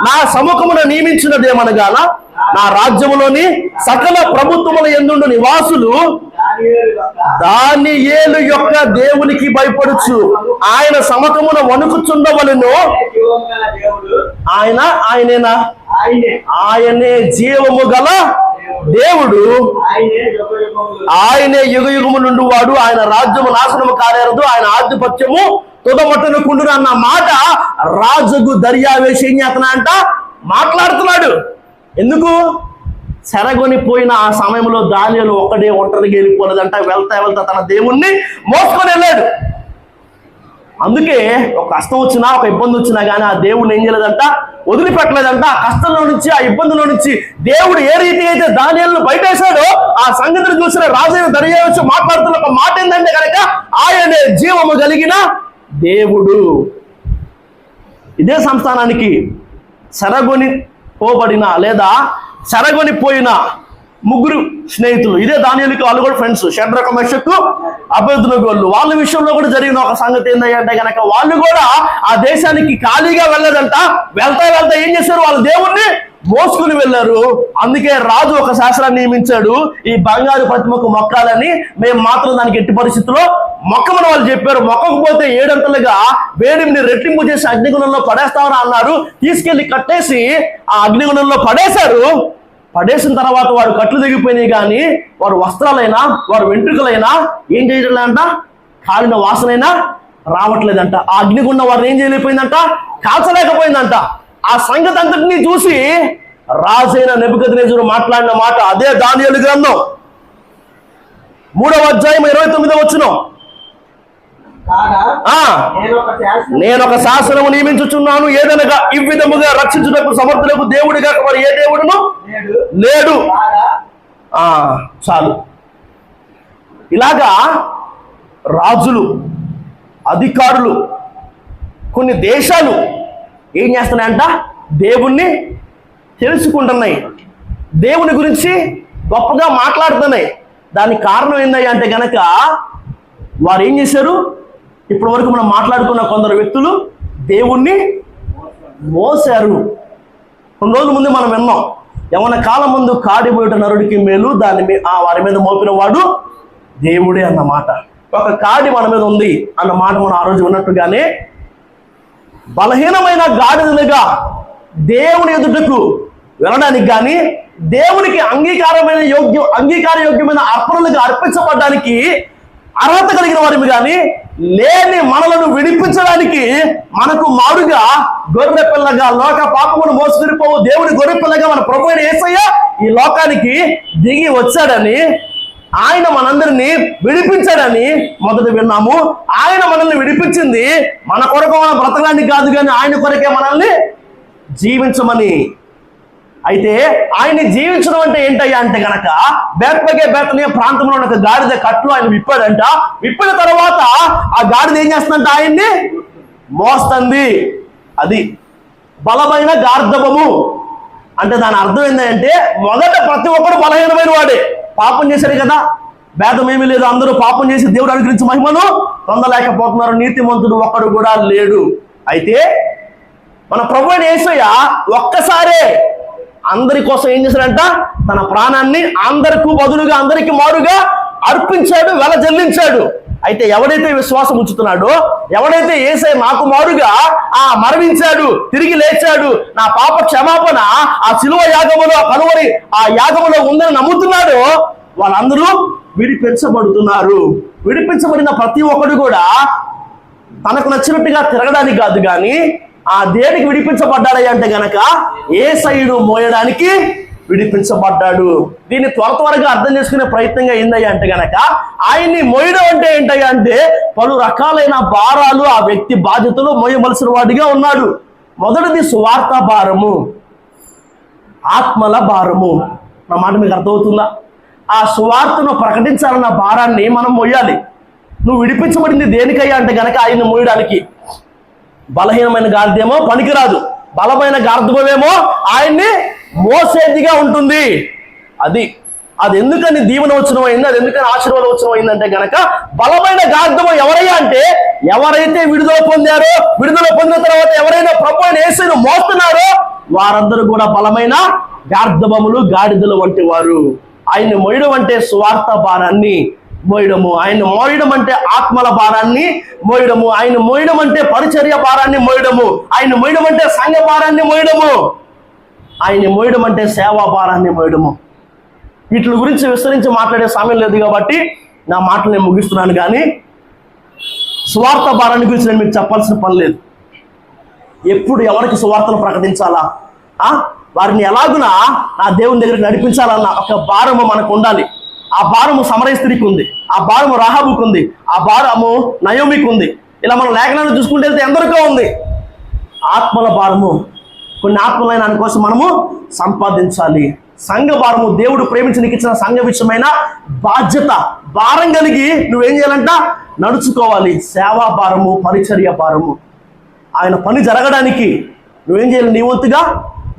నా సముఖమున నియమించినదేమనగాన నా రాజ్యములోని సకల ప్రభుత్వముల యందుండు నివాసులు దానియేలు యొక్క దేవునికి భయపడుచు ఆయన సముఖమున వణుకుచుండవలెను. ఆయనే జీవము గల దేవుడు, ఆయనే యుగ యుగము నుండి వాడు. ఆయన రాజ్యము నాశనము కాలేరదు, ఆయన ఆధిపత్యము తుదమట్టునుకుండును అన్న మాట రాజుకు దర్యావేషు ఏం చేస్తున్నా అంట మాట్లాడుతున్నాడు. ఎందుకు? చెరగొనిపోయిన ఆ సమయంలో దానియేలు ఒక్కడే ఒంటరిగా వెళ్ళిపోలేదంట. వెళ్తా తన దేవుణ్ణి మోసుకొని వెళ్ళాడు. అందుకే ఒక కష్టం వచ్చినా, ఒక ఇబ్బంది వచ్చినా కానీ ఆ దేవుడు ఏం చేయలేదంట, వదిలిపెట్టలేదంట. ఆ కష్టంలో నుంచి, ఆ ఇబ్బందులో నుంచి దేవుడు ఏ రీతి అయితే దానియేలును బయటేశాడో ఆ సంగతిని చూసిన రాజైన దర్యావేషు మాట్లాడుతున్న ఒక మాట ఏంటంటే కనుక ఆయనే జీవము కలిగిన దేవుడు. ఇదే సంస్థానానికి చెరగొని పోబడిన లేదా చెరగొనిపోయిన 3 స్నేహితులు, ఇదే దానియేలుకి వాళ్ళు కూడా ఫ్రెండ్స్, షడ్రక మెషకు అబేద్నెగో. వాళ్ళ విషయంలో కూడా జరిగిన ఒక సంగతి ఏంటంటే కనుక వాళ్ళు కూడా ఆ దేశానికి ఖాళీగా వెళ్ళదంట. వెళ్తా ఏం చేశారు, వాళ్ళ దేవుణ్ణి మోసుకుని వెళ్ళారు. అందుకే రాజు ఒక శాస్త్రాన్ని నియమించాడు, ఈ బంగారు ప్రతిమకు మొక్కాలని. మేము మాత్రం దానికి ఎట్టి పరిస్థితుల్లో మొక్కమని వాళ్ళు చెప్పారు. మొక్కకపోతే 7 అంతలుగా వేడిని రెట్టింపు చేసి అగ్నిగుణంలో పడేస్తామని అన్నారు. తీసుకెళ్లి కట్టేసి ఆ అగ్నిగుణంలో పడేశారు. పడేసిన తర్వాత వాడు కట్లు దిగిపోయినాయి, కానీ వాడు వస్త్రాలైనా వాడు వెంట్రుకలైనా ఏం చేయలేదంట, కాలిన వాసనైనా రావట్లేదంట. ఆ అగ్నిగుండం వారిని ఏం చేయలేకపోయిందంట, కాల్చలేకపోయిందంట. ఆ సంగతి అంతటినీ చూసి రాజైన నెబుకద్నెజరు మాట్లాడిన మాట అదే దానియేలు గ్రంథం 3వ అధ్యాయం 29వ వచనం. నేను ఒక శాసనము నియమించుచున్నాను, ఏదనగా ఈ విధముగా రక్షించుటకు సమర్థులకు దేవుడిగా మరి ఏ దేవుడును లేడు. చాలు. ఇలాగా రాజులు, అధికారులు, కొన్ని దేశాలు ఏం చేస్తున్నాయంట, దేవుణ్ణి తెలుసుకుంటున్నాయి, దేవుని గురించి గొప్పగా మాట్లాడుతున్నాయి. దానికి కారణం ఏందయ్యా అంటే గనక వారు ఏం చేశారు, ఇప్పటి వరకు మనం మాట్లాడుకున్న కొందరు వ్యక్తులు దేవుణ్ణి మోసారు. కొన్ని రోజుల ముందు మనం విన్నాం, యవ్వన కాలం ముందు కాడిపోయేట నరుడికి మేలు, దాన్ని వారి మీద మోపిన వాడు దేవుడే అన్నమాట. ఒక కాడి మన మీద ఉంది అన్న మాట మనం ఆ రోజు ఉన్నట్టుగానే బలహీనమైన గాడిదలుగా దేవుని ఎదుటకు వెళ్ళడానికి కానీ, దేవునికి అంగీకార యోగ్యమైన అర్పణలుగా అర్పించబడడానికి అర్హత కలిగిన వారిని కానీ, లేని మనలను విడిపించడానికి మనకు మారుగా గొర్రె పిల్లగా, లోక పాపమును మోసుకునిపోవు దేవుని గొర్రె పిల్లగా మన ప్రభు అయిన యేసయ్య ఈ లోకానికి దిగి వచ్చాడని, ఆయన మనందరినీ విడిపించాడని మొదట విన్నాము. ఆయన మనల్ని విడిపించింది మన కొరకు మనం బ్రతకడానికి కాదు, కానీ ఆయన కొరకే మనల్ని జీవించమని. అయితే ఆయన్ని జీవించడం అంటే ఏంటయ్యా అంటే గనక బేత్లగే ప్రాంతంలో ఒక గాడిద కట్లు ఆయన విప్పాడంట. విప్పిన తర్వాత ఆ గాడిద ఏం చేస్తుందంట, ఆయన్ని మోస్తుంది. అది బలమైన గార్ధబము అంటే దాని అర్థం ఏంటంటే, మొదట ప్రతి ఒక్కరు బలహీనమైన వాడే. పాపం చేశారు కదా, భేదం ఏమీ లేదు, అందరూ పాపం చేసి దేవుడు అనుగ్రహించి మహిమను పొందలేకపోతున్నారు, నీతిమంతుడు ఒక్కడు కూడా లేడు. అయితే మన ప్రభువైన యేసయ్య ఒక్కసారే అందరి కోసం ఏం చేశాడంట, తన ప్రాణాన్ని అందరికీ బదులుగా, అందరికి మారుగా అర్పించాడు, వెలజల్లించాడు. అయితే ఎవడైతే విశ్వాసం ఉంచుతున్నాడో, ఎవడైతే యేసయ్య నాకు మారుగా మరణించాడు, తిరిగి లేచాడు, నా పాప క్షమాపణ ఆ శిలువ యాగములో, కనువరి ఆ యాగములో ఉందని నమ్ముతున్నాడో వాళ్ళందరూ విడిపించబడుతున్నారు. విడిపించబడిన ప్రతి ఒక్కడు కూడా తనకు నచ్చినట్టుగా తిరగడానికి కాదు, కానీ ఆ దేనికి విడిపించబడ్డాడు అంటే గనక యేసయ్యను మోయడానికి విడిపించబడ్డాడు. దీన్ని త్వరగా అర్థం చేసుకునే ప్రయత్నంగా ఏందయ్యా అంటే గనక, ఆయన్ని మోయడం అంటే ఏంటయ్యా అంటే పలు రకాలైన భారాలు ఆ వ్యక్తి బాధ్యతలు మోయవలసిన వాడిగా ఉన్నాడు. మొదటిది సువార్త భారము, ఆత్మల భారము. నా మాట మీకు అర్థమవుతుందా? ఆ సువార్తను ప్రకటించాలన్న భారాన్ని మనం మోయాలి. నువ్వు విడిపించబడింది దేనికయ్యా అంటే గనక ఆయన్ని మోయడానికి. బలహీనమైన గార్ధేమో పనికిరాదు, బలమైన గార్ధమేమో ఆయన్ని మోసేదిగా ఉంటుంది. అది ఎందుకని దీవెన వచనం అయింది, అది ఎందుకని ఆశీర్వాద వచనం అయిందంటే గనక, బలమైన గార్ధము ఎవరయ్యా అంటే ఎవరైతే విడుదల పొందారో, విడుదల పొందిన తర్వాత ఎవరైనా ప్రభు అయిన యేసును మోస్తున్నారో వారందరూ కూడా బలమైన గార్ధబములు, గాడిదలు వంటి వారు. ఆయన్ని మోయడం అంటే స్వార్థ భారాన్ని మోయడము, ఆయన మోయడం అంటే ఆత్మల భారాన్ని మోయడము, ఆయన మోయడం అంటే పరిచర్య భారాన్ని మోయడము, ఆయన మోయడం అంటే సంఘ భారాన్ని మోయడము, ఆయన మోయడం అంటే సేవా భారాన్ని మోయడము. వీటి గురించి విస్తరించి మాట్లాడే సమయం లేదు కాబట్టి నా మాటలు నేను ముగిస్తున్నాను. కానీ సువార్త భారాన్ని గురించి నేను మీకు చెప్పాల్సిన పని లేదు. ఎప్పుడు ఎవరికి సువార్తను ప్రకటించాలా, వారిని ఎలాగునా నా దేవుని దగ్గరికి నడిపించాలన్న ఒక భారము మనకు ఉండాలి. ఆ భారము సమరయ స్త్రీకి ఉంది, ఆ భారము రాహాబుకు ఉంది, ఆ భారము నయోమికి ఉంది. ఇలా మనం లేఖనాన్ని చూసుకుంటే వెళ్తే ఎందరికో ఉంది. ఆత్మల భారము, కొన్ని ఆత్మలైన దాని కోసం మనము సంపాదించాలి. సంఘ భారము, దేవుడు ప్రేమించి నీకు ఇచ్చిన సంఘ విషయమైన బాధ్యత, భారం కలిగి నువ్వేం చేయాలంట, నడుచుకోవాలి. సేవా భారము, పరిచర్య భారము. ఆయన పని జరగడానికి నువ్వేం చేయాలి, నీ వంతుగా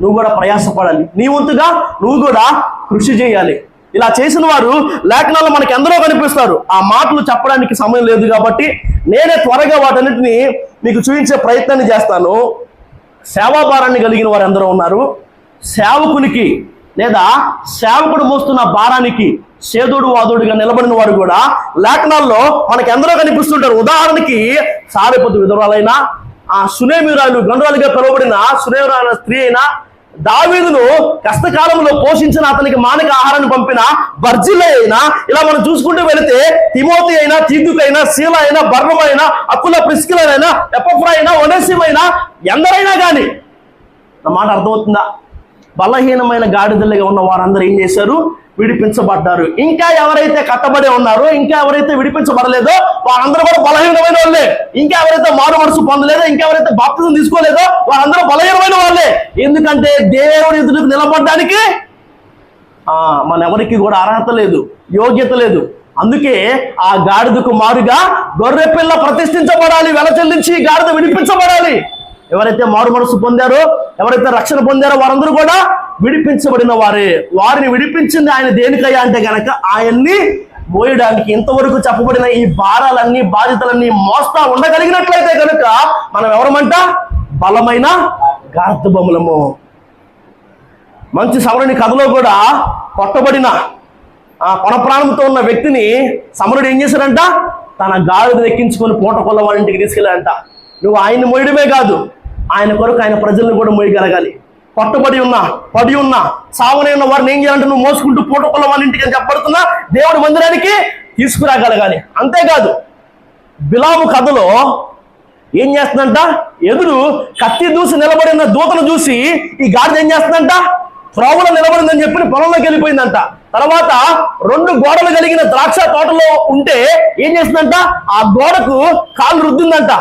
నువ్వు కూడా ప్రయాసపడాలి, నీ వంతుగా నువ్వు కూడా కృషి చేయాలి. ఇలా చేసిన వారు లేఖనాల్లో మనకి ఎందరో కనిపిస్తారు. ఆ మాటలు చెప్పడానికి సమయం లేదు కాబట్టి నేనే త్వరగా వాటన్నిటిని మీకు చూపించే ప్రయత్నాన్ని చేస్తాను. సేవాభారాన్ని కలిగిన వారు ఎందరో ఉన్నారు, సేవకునికి లేదా సేవకుడు మోస్తున్న భారానికి సేదోడు వాదోడుగా నిలబడిన వారు కూడా లేఖనాల్లో మనకి ఎందరో కనిపిస్తుంటారు. ఉదాహరణకి సారెపతు విధవరాలైన ఆ సునేమిరాలు గండ్రాలుగా పిలువబడిన సునేమిరాల స్త్రీ అయినా, దావీదును కష్టకాలంలో పోషించిన అతనికి మానక ఆహారాన్ని పంపిన బర్జిల్లే అయినా, ఇలా మనం చూసుకుంటూ వెళితే తిమోతి అయినా, తీతుకైనా, శీల అయినా, బర్ణమైనా, అకుల ప్రిస్కిలైనా, ఎపఫ్రా అయినా, ఒనేసిమైనా, ఎందరైనా కానీ నా మాట అర్థమవుతుందా? బలహీనమైన గాడిదలుగా ఉన్న వారందరూ ఏం చేశారు? విడిపించబడ్డారు. ఇంకా ఎవరైతే కట్టబడి ఉన్నారో, ఇంకా ఎవరైతే విడిపించబడలేదో వారందరూ కూడా బలహీనమైన వాళ్ళే. ఇంకా ఎవరైతే మారు మనసు పొందలేదో, ఇంకా ఎవరైతే బాప్తిజం తీసుకోలేదో వారందరూ బలహీనమైన వాళ్ళే. ఎందుకంటే దేవుడి ఎదుటికి నిలబడడానికి మన ఎవరికి కూడా అర్హత లేదు, యోగ్యత లేదు. అందుకే ఆ గాడిదకు మారుగా గొర్రె పిల్ల ప్రతిష్ఠించబడాలి, వెల చెల్లించి గాడిద విడిపించబడాలి. ఎవరైతే మారు మనసు పొందారో, ఎవరైతే రక్షణ పొందారో వారందరూ కూడా విడిపించబడిన వారే. వారిని విడిపించింది ఆయన దేనికయ్యా అంటే గనక ఆయన్ని మోయడానికి. ఇంతవరకు చెప్పబడిన ఈ భారాలన్నీ, బాధ్యతలన్నీ మోస్తా ఉండగలిగినట్లయితే కనుక మనం ఎవరమంట? బలమైన గార్ధబములము. మంచి సమరుని కథలో కూడా కొట్టబడిన కొన ప్రాణంతో ఉన్న వ్యక్తిని సమరుడు ఏం చేశాడంట? తన గాడిద ఎక్కించుకొని పూట కొల్ల వాళ్ళ ఇంటికి తీసుకెళ్ళాడంట. నువ్వు ఆయన్ని మోయడమే కాదు, ఆయన కొరకు ఆయన ప్రజలను కూడా మోయగలగాలి. పట్టుబడి ఉన్నా, పడి ఉన్నా, సావనే ఉన్న వారిని ఏం చేయాలంటే నువ్వు మోసుకుంటూ పూటకొల్ల వాళ్ళ ఇంటికి అని చెప్పబడుతున్నా దేవుడి మందిరానికి తీసుకురాగలగాలి. అంతేకాదు బిలాము కథలో ఏం చేస్తుందంట? ఎదురు కత్తి దూసి నిలబడిన దూతను చూసి ఈ గాడిద ఏం చేస్తుందంట? త్రోవలో నిలబడిందని చెప్పి పొలంలోకి వెళ్ళిపోయిందంట. తర్వాత 2 గోడలు కలిగిన ద్రాక్ష తోటలో ఉంటే ఏం చేస్తుందంట? ఆ గోడకు కాళ్ళు రుద్దిందంట.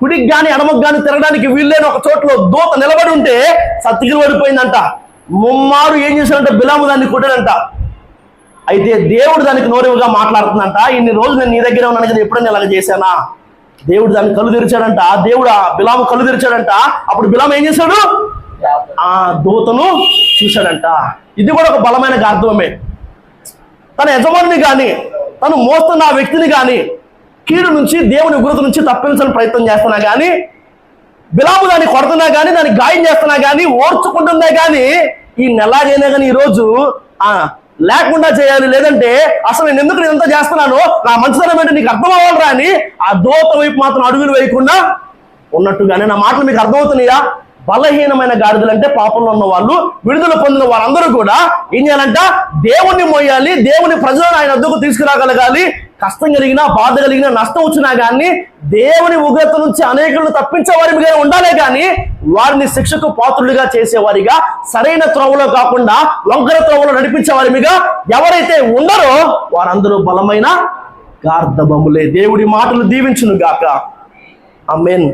కుడికి గాని ఎడమకు గాని తిరగడానికి వీళ్ళైన ఒక చోట్లో దూత నిలబడి ఉంటే సత్తికిలు పడిపోయిందంట. ముమ్మారు ఏం చేశాడంట? బిలాము దాన్ని కొట్టాడంట. అయితే దేవుడు దానికి నోరుగా మాట్లాడుతుందంట, ఇన్ని రోజులు నేను నీ దగ్గర ఉన్నాను కదా, ఎప్పుడైనా ఇలాగ చేశానా? దేవుడు దాన్ని కళ్ళు తెరిచాడంట. దేవుడు ఆ బిలాము కళ్ళు తెరిచాడంట. అప్పుడు బిలాము ఏం చేశాడు? ఆ దూతను చూశాడంట. ఇది కూడా ఒక బలమైన గార్ధవమే. తన యజమానిని కానీ, తను మోస్తున్న ఆ వ్యక్తిని కానీ కీడు నుంచి, దేవుని ఉగ్రత నుంచి తప్పించాలని ప్రయత్నం చేస్తున్నా కానీ, బిలాము దాన్ని కొడుతున్నా కానీ, దాన్ని గాయం చేస్తున్నా కానీ, ఓర్చుకుంటున్నా కానీ, ఈ నెలాగైనా కానీ ఈరోజు లేకుండా చేయాలి, లేదంటే అసలు నేను ఎందుకు ఇదంతా చేస్తున్నాను, నా మంచితనం ఏంటో నీకు అర్థం అవ్వాలరా అని ఆ దూత వైపు మాత్రం అడుగులు వేయకుండా ఉన్నట్టుగానే. నా మాటలు మీకు అర్థమవుతున్నాయా? బలహీనమైన గాడిదలు అంటే పాపంలో ఉన్న వాళ్ళు, విడుదల పొందిన వారందరూ కూడా ఏం చేయాలంట? దేవుణ్ణి మోయాలి, దేవుని ప్రజలను ఆయన వద్దకు తీసుకురాగలగాలి. కష్టం కలిగినా, బాధ కలిగినా, నష్టం వచ్చినా కానీ దేవుని ఉగ్రత నుంచి అనేకులను తప్పించే వారిగా ఉండాలే కానీ వారిని శిక్షకు పాత్రులుగా చేసేవారిగా, సరైన త్రోవలో కాకుండా వంకర త్రోవలో నడిపించే వారిగా ఎవరైతే ఉండరో వారందరూ బలమైన గార్ధబములే. దేవుడి మాటలు దీవించును గాక. ఆమేన్.